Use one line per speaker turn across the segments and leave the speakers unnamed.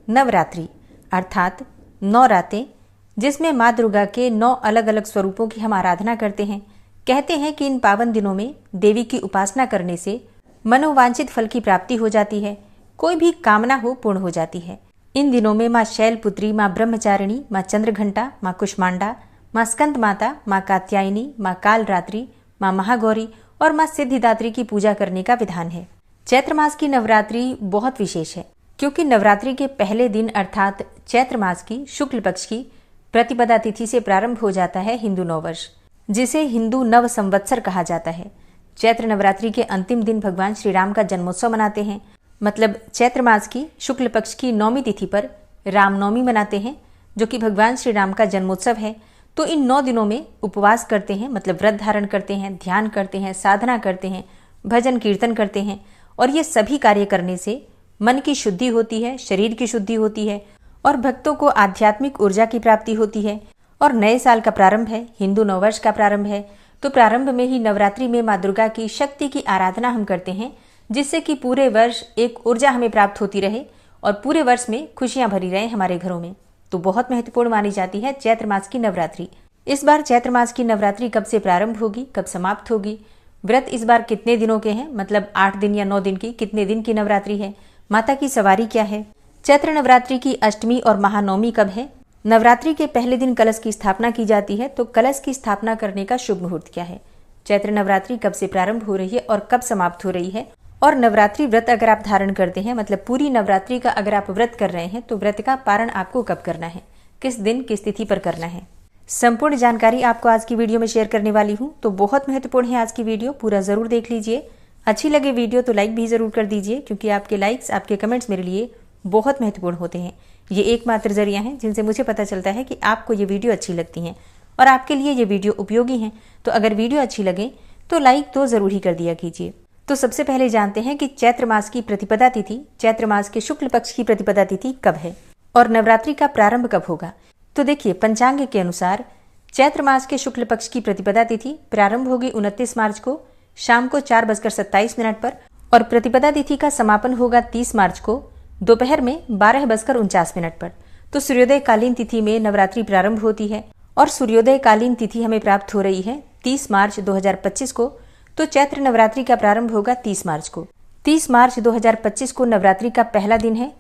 नवरात्रि अर्थात 9 रातें, जिसमें माँ दुर्गा के 9 अलग अलग स्वरूपों की हम आराधना करते हैं। कहते हैं कि इन पावन दिनों में देवी की उपासना करने से मनोवांछित फल की प्राप्ति हो जाती है, कोई भी कामना हो पूर्ण हो जाती है। इन दिनों में माँ शैलपुत्री, माँ ब्रह्मचारिणी, माँ चंद्रघंटा, माँ कुष्मांडा, माँ स्कंद माता, माँ कात्यायनी, माँ कालरात्रि, माँ महागौरी और माँ सिद्धिदात्री की पूजा करने का विधान है। चैत्र मास की नवरात्रि बहुत विशेष है, क्योंकि नवरात्रि के पहले दिन अर्थात चैत्र मास की शुक्ल पक्ष की प्रतिपदा तिथि से प्रारंभ हो जाता है हिंदू नववर्ष, जिसे हिंदू नव संवत्सर कहा जाता है। चैत्र नवरात्रि के अंतिम दिन भगवान श्री राम का जन्मोत्सव मनाते हैं, मतलब चैत्र मास की शुक्ल पक्ष की 9वीं तिथि पर रामनवमी मनाते हैं, जो कि भगवान श्री राम का जन्मोत्सव है। तो इन 9 दिनों में उपवास करते हैं, मतलब व्रत धारण करते हैं, ध्यान करते हैं, साधना करते हैं, भजन कीर्तन करते हैं, और ये सभी कार्य करने से मन की शुद्धि होती है, शरीर की शुद्धि होती है और भक्तों को आध्यात्मिक ऊर्जा की प्राप्ति होती है। और नए साल का प्रारंभ है, हिंदू नववर्ष का प्रारंभ है, तो प्रारंभ में ही नवरात्रि में माँ दुर्गा की शक्ति की आराधना हम करते हैं, जिससे कि पूरे वर्ष एक ऊर्जा हमें प्राप्त होती रहे और पूरे वर्ष में खुशियां भरी रहे हमारे घरों में। तो बहुत महत्वपूर्ण मानी जाती है चैत्र मास की नवरात्रि। इस बार चैत्र मास की नवरात्रि कब से प्रारंभ होगी, कब समाप्त होगी, व्रत इस बार कितने दिनों के हैं, मतलब 8 दिन या 9 दिन की, कितने दिन की नवरात्रि है, माता की सवारी क्या है, चैत्र नवरात्रि की अष्टमी और महानवमी कब है, नवरात्रि के पहले दिन कलश की स्थापना की जाती है, तो कलश की स्थापना करने का शुभ मुहूर्त क्या है, चैत्र नवरात्रि कब से प्रारंभ हो रही है और कब समाप्त हो रही है, और नवरात्रि व्रत अगर आप धारण करते हैं, मतलब पूरी नवरात्रि का अगर आप व्रत कर रहे हैं, तो व्रत का पारण आपको कब करना है, किस दिन किस तिथि पर करना है, संपूर्ण जानकारी आपको आज की वीडियो में शेयर करने वाली हूँ। तो बहुत महत्वपूर्ण है आज की वीडियो, पूरा जरूर देख लीजिए। अच्छी लगे वीडियो तो लाइक भी जरूर कर दीजिए, क्योंकि आपके लाइक्स, आपके कमेंट्स मेरे लिए बहुत महत्वपूर्ण होते हैं। ये एकमात्र जरिया है जिनसे मुझे पता चलता है कि आपको ये वीडियो अच्छी लगती हैं और आपके लिए ये वीडियो उपयोगी है। तो अगर वीडियो अच्छी लगे तो लाइक तो जरूर ही कर दिया कीजिए। तो सबसे पहले जानते हैं कि चैत्र मास की प्रतिपदा तिथि, चैत्र मास के शुक्ल पक्ष की प्रतिपदा तिथि कब है और नवरात्रि का प्रारंभ कब होगा। तो देखिए, पंचांग के अनुसार चैत्र मास के शुक्ल पक्ष की प्रतिपदा तिथि प्रारंभ होगी 29 मार्च को शाम को 4:27 पर और प्रतिपदा तिथि का समापन होगा 30 मार्च को दोपहर में 12:49 पर। तो सूर्योदय कालीन तिथि में नवरात्रि प्रारंभ होती है और सूर्योदय कालीन तिथि हमें प्राप्त हो रही है 30 मार्च 2025 को। तो चैत्र नवरात्रि का प्रारंभ होगा 30 मार्च को। 30 मार्च 2025 को नवरात्रि का पहला दिन है।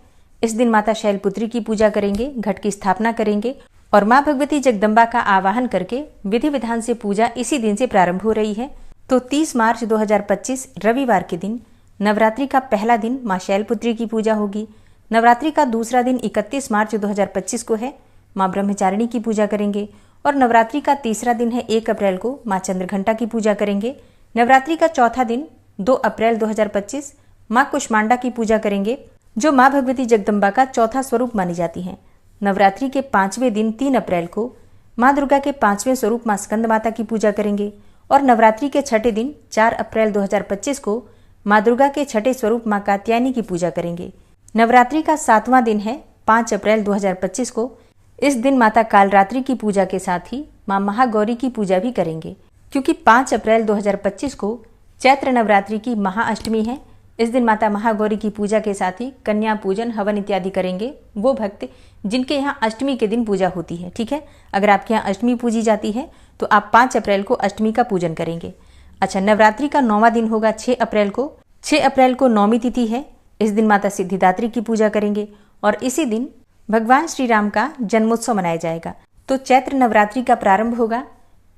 इस दिन माता शैलपुत्री की पूजा करेंगे, घट की स्थापना करेंगे और माँ भगवती जगदम्बा का आवाहन करके विधि विधान से पूजा इसी दिन से प्रारंभ हो रही है। तो 30 मार्च 2025 रविवार के दिन नवरात्रि का पहला दिन माँ शैलपुत्री की पूजा होगी। नवरात्रि का दूसरा दिन 31 मार्च 2025 को है, माँ ब्रह्मचारिणी की पूजा करेंगे और नवरात्रि का तीसरा दिन है 1 अप्रैल को माँ चंद्रघंटा की पूजा करेंगे। नवरात्रि का चौथा दिन 2 अप्रैल 2025 माँ कुष्मांडा की पूजा करेंगे, जो माँ भगवती जगदम्बा का चौथा स्वरूप मानी जाती हैं। नवरात्रि के 5वें दिन 3 अप्रैल को माँ दुर्गा के 5वें स्वरूप माँ स्कंद माता की पूजा करेंगे और नवरात्रि के 6ठे दिन 4 अप्रैल 2025 को माँ दुर्गा के 6ठे स्वरूप माँ कात्यायनी की पूजा करेंगे। नवरात्रि का 7वां दिन है 5 अप्रैल 2025 को। इस दिन माता कालरात्रि की पूजा के साथ ही माँ महागौरी की पूजा भी करेंगे, क्योंकि 5 अप्रैल 2025 को चैत्र नवरात्रि की महाअष्टमी है। इस दिन माता महागौरी की पूजा के साथ ही कन्या पूजन, हवन इत्यादि करेंगे वो भक्त जिनके यहाँ अष्टमी के दिन पूजा होती है। ठीक है, अगर आपके यहाँ अष्टमी पूजी जाती है तो आप 5 अप्रैल को अष्टमी का पूजन करेंगे। अच्छा, नवरात्रि का 9वां दिन होगा 6 अप्रैल को। 6 अप्रैल को 9वीं तिथि है। इस दिन माता सिद्धिदात्री की पूजा करेंगे और इसी दिन भगवान श्री राम का जन्मोत्सव मनाया जाएगा। तो चैत्र नवरात्रि का प्रारंभ होगा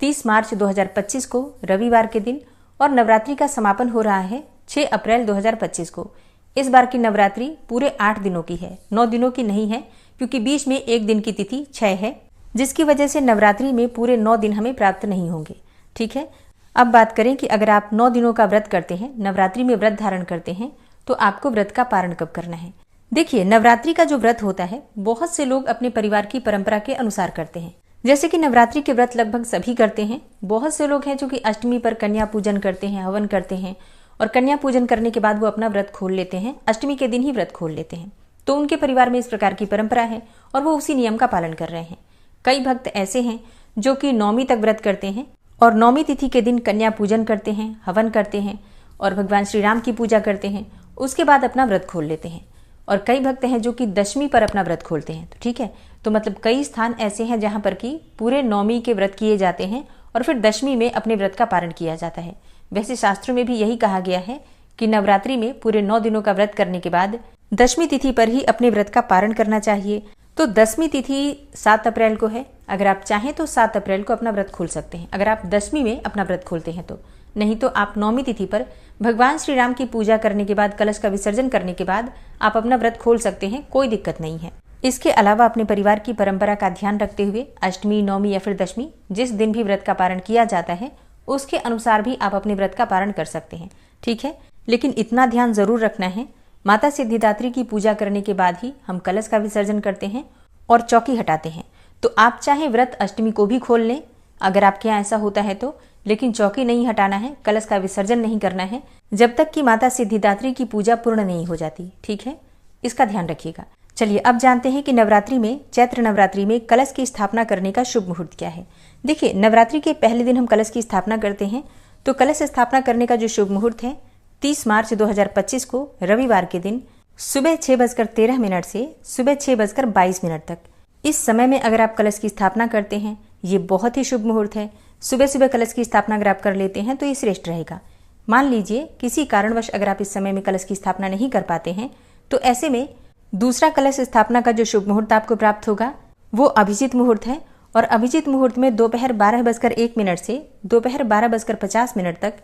30 मार्च 2025 को रविवार के दिन और नवरात्रि का समापन हो रहा है 6 अप्रैल 2025 को। इस बार की नवरात्रि पूरे 8 दिनों की है, 9 दिनों की नहीं है, क्योंकि बीच में एक दिन की तिथि 6 है, जिसकी वजह से नवरात्रि में पूरे 9 दिन हमें प्राप्त नहीं होंगे। ठीक है, अब बात करें कि अगर आप 9 दिनों का व्रत करते हैं, नवरात्रि में व्रत धारण करते हैं, तो आपको व्रत का पारण कब करना है। देखिए, नवरात्रि का जो व्रत होता है बहुत से लोग अपने परिवार की परंपरा के अनुसार करते हैं। जैसे कि नवरात्रि के व्रत लगभग सभी करते हैं। बहुत से लोग हैं जो कि अष्टमी पर कन्या पूजन करते हैं, हवन करते हैं और कन्या पूजन करने के बाद वो अपना व्रत खोल लेते हैं, अष्टमी के दिन ही व्रत खोल लेते हैं। तो उनके परिवार में इस प्रकार की परंपरा है और वो उसी नियम का पालन कर रहे हैं। कई भक्त ऐसे हैं जो कि 9वीं तक व्रत करते हैं और 9वीं तिथि के दिन कन्या पूजन करते हैं, हवन करते हैं और भगवान श्री राम की पूजा करते हैं, उसके बाद अपना व्रत खोल लेते हैं। और कई भक्त हैं जो कि दशमी पर अपना व्रत खोलते हैं। तो ठीक है, तो मतलब कई स्थान ऐसे हैं जहां पर कि पूरे नौमी के व्रत किए जाते हैं और फिर दशमी में अपने व्रत का पारण किया जाता है। वैसे शास्त्रों में भी यही कहा गया है कि नवरात्रि में पूरे 9 दिनों का व्रत करने के बाद दशमी तिथि पर ही अपने व्रत का पारण करना चाहिए। तो दशमी तिथि 7 अप्रैल को है। अगर आप चाहें तो 7 अप्रैल को अपना व्रत खोल सकते हैं, अगर आप दशमी में अपना व्रत खोलते हैं तो। नहीं तो आप नौमी तिथि पर भगवान श्री राम की पूजा करने के बाद, कलश का विसर्जन करने के बाद आप अपना व्रत खोल सकते हैं, कोई दिक्कत नहीं है। इसके अलावा अपने परिवार की परंपरा का ध्यान रखते हुए अष्टमी, नौमी या फिर दशमी जिस दिन भी व्रत का पारण किया जाता है उसके अनुसार भी आप अपने व्रत का पारण कर सकते हैं। ठीक है, लेकिन इतना ध्यान जरूर रखना है, माता सिद्धिदात्री की पूजा करने के बाद ही हम कलश का विसर्जन करते हैं और चौकी हटाते हैं। तो आप चाहे व्रत अष्टमी को भी खोल लें अगर आपके यहाँ ऐसा होता है तो, लेकिन चौकी नहीं हटाना है, कलश का विसर्जन नहीं करना है जब तक कि माता सिद्धिदात्री की पूजा पूर्ण नहीं हो जाती। ठीक है, इसका ध्यान रखिएगा। चलिए अब जानते हैं कि नवरात्रि में, चैत्र नवरात्रि में कलश की स्थापना करने का शुभ मुहूर्त क्या है। देखिए, नवरात्रि के पहले दिन हम कलश की स्थापना करते हैं, तो कलश स्थापना करने का जो शुभ मुहूर्त है 30 मार्च 2025 को रविवार के दिन सुबह 6:13 से सुबह 6:22 तक। इस समय में अगर आप कलश की स्थापना करते हैं ये बहुत ही शुभ मुहूर्त है। सुबह सुबह कलश की स्थापना अगर आप कर लेते हैं तो ये श्रेष्ठ रहेगा। मान लीजिए किसी कारणवश अगर आप इस समय में कलश की स्थापना नहीं कर पाते हैं तो ऐसे में दूसरा कलश स्थापना का जो शुभ मुहूर्त आपको प्राप्त होगा वो अभिजीत मुहूर्त है। और अभिजीत मुहूर्त में दोपहर 12:01 से दोपहर 12:50 तक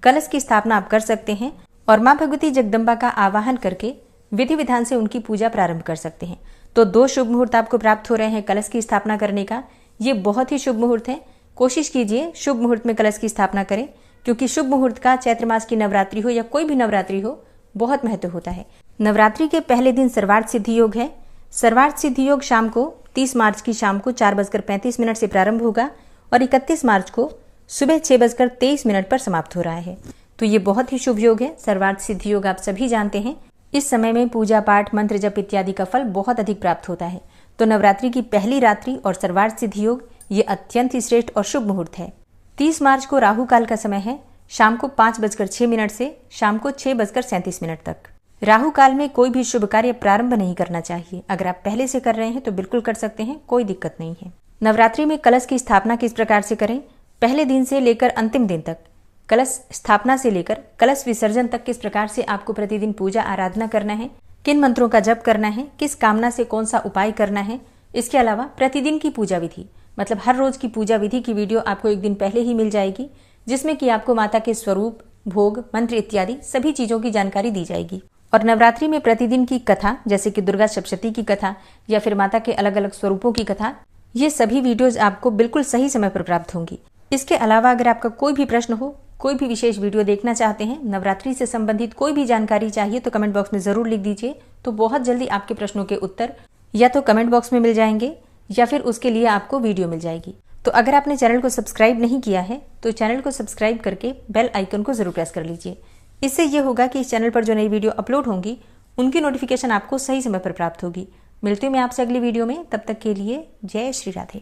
कलश की स्थापना आप कर सकते हैं और मां भगवती जगदम्बा का आवाहन करके विधि विधान से उनकी पूजा प्रारंभ कर सकते हैं। तो 2 शुभ मुहूर्त आपको प्राप्त हो रहे हैं कलश की स्थापना करने का। ये बहुत ही शुभ मुहूर्त है। कोशिश कीजिए शुभ मुहूर्त में कलश की स्थापना करें, क्योंकि शुभ मुहूर्त का चैत्र मास की नवरात्रि हो या कोई भी नवरात्रि हो बहुत महत्व होता है। नवरात्रि के पहले दिन सर्वार्थ सिद्धि योग है। सर्वार्थ सिद्धि योग शाम को 30 मार्च की शाम को 4:35 से प्रारंभ होगा और 31 मार्च को सुबह 6:23 पर समाप्त हो रहा है। तो ये बहुत ही शुभ योग है। सर्वार्थ सिद्धि योग आप सभी जानते हैं, इस समय में पूजा पाठ, मंत्र जप इत्यादि का फल बहुत अधिक प्राप्त होता है। तो नवरात्रि की पहली रात्रि और सर्वार्थ सिद्धि योग ये अत्यंत ही श्रेष्ठ और शुभ मुहूर्त है। 30 मार्च को राहु काल का समय है, शाम को 5:06 से शाम को 6:37 तक। राहु काल में कोई भी शुभ कार्य प्रारंभ नहीं करना चाहिए। अगर आप पहले से कर रहे हैं तो बिल्कुल कर सकते हैं, कोई दिक्कत नहीं है। नवरात्रि में कलश की स्थापना किस प्रकार से करें, पहले दिन से लेकर अंतिम दिन तक, कलश स्थापना से लेकर कलश विसर्जन तक किस प्रकार से आपको प्रतिदिन पूजा आराधना करना है, किन मंत्रों का जप करना है, किस कामना से कौन सा उपाय करना है। इसके अलावा प्रतिदिन की पूजा विधि, मतलब हर रोज की पूजा विधि की वीडियो आपको एक दिन पहले ही मिल जाएगी, जिसमें कि आपको माता के स्वरूप, भोग, मंत्र इत्यादि सभी चीजों की जानकारी दी जाएगी। और नवरात्रि में प्रतिदिन की कथा, जैसे कि दुर्गा सप्तशती की कथा या फिर माता के अलग अलग स्वरूपों की कथा, ये सभी वीडियोज आपको बिल्कुल सही समय पर प्राप्त होंगी। इसके अलावा अगर आपका कोई भी प्रश्न हो, कोई भी विशेष वीडियो देखना चाहते हैं, नवरात्रि से संबंधित कोई भी जानकारी चाहिए तो कमेंट बॉक्स में जरूर लिख दीजिए। तो बहुत जल्दी आपके प्रश्नों के उत्तर या तो कमेंट बॉक्स में मिल जाएंगे या फिर उसके लिए आपको वीडियो मिल जाएगी। तो अगर आपने चैनल को सब्सक्राइब नहीं किया है तो चैनल को सब्सक्राइब करके बेल आइकन को जरूर प्रेस कर लीजिए। इससे ये होगा कि इस चैनल पर जो नई वीडियो अपलोड होंगी उनकी नोटिफिकेशन आपको सही समय पर प्राप्त होगी। मिलती हूँ मैं आपसे अगली वीडियो में, तब तक के लिए जय श्री राधे।